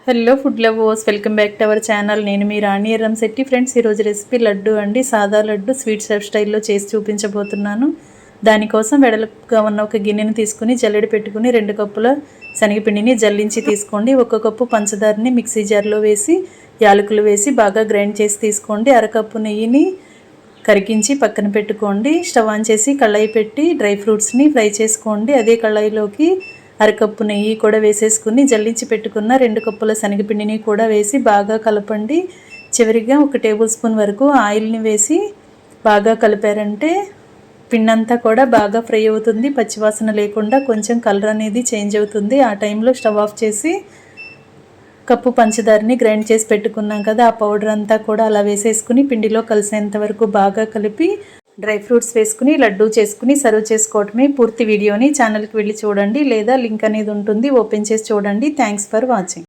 Hello food lovers, welcome back to our channel. నేను మీ రాణి Erramsetti. Friends, ఈరోజు recipe laddu అండి. సాదా లడ్డు స్వీట్ షెఫ్ స్టైల్లో చేసి చూపించబోతున్నాను. దానికోసం వెడల్పుగా ఉన్న ఒక గిన్నెని తీసుకుని జల్లెడ పెట్టుకుని 2 కప్పుల శనగపిండిని జల్లించి తీసుకోండి. 1 కప్పు పంచదారని మిక్సీ జార్లో వేసి యాలకులు వేసి బాగా గ్రైండ్ చేసి తీసుకోండి. అరకప్పు నెయ్యిని కరిగించి పక్కన పెట్టుకోండి. స్టవ్ ఆన్ చేసి కళాయి పెట్టి డ్రై ఫ్రూట్స్ని ఫ్రై చేసుకోండి. అదే కళాయిలోకి అరకప్పు నెయ్యి కూడా వేసేసుకుని జల్లించి పెట్టుకున్న 2 కప్పుల శనగపిండిని కూడా వేసి బాగా కలపండి. చివరిగా 1 టేబుల్ స్పూన్ వరకు ఆయిల్ని వేసి బాగా కలిపారంటే పిండి అంతా కూడా బాగా ఫ్రై అవుతుంది. పచ్చివాసన లేకుండా కొంచెం కలర్ అనేది చేంజ్ అవుతుంది. ఆ టైంలో స్టవ్ ఆఫ్ చేసి కప్పు పంచదారని గ్రైండ్ చేసి పెట్టుకున్నాం కదా, ఆ పౌడర్ అంతా కూడా అలా వేసేసుకుని పిండిలో కలిసేంత వరకు బాగా కలిపి డ్రై ఫ్రూట్స్ వేసుకుని లడ్డూ చేసుకుని సర్వ్ చేసుకోవటమే. పూర్తి వీడియోని ఛానల్కి వెళ్ళి చూడండి, లేదా లింక్ అనేది ఉంటుంది, ఓపెన్ చేసి చూడండి. Thanks for watching.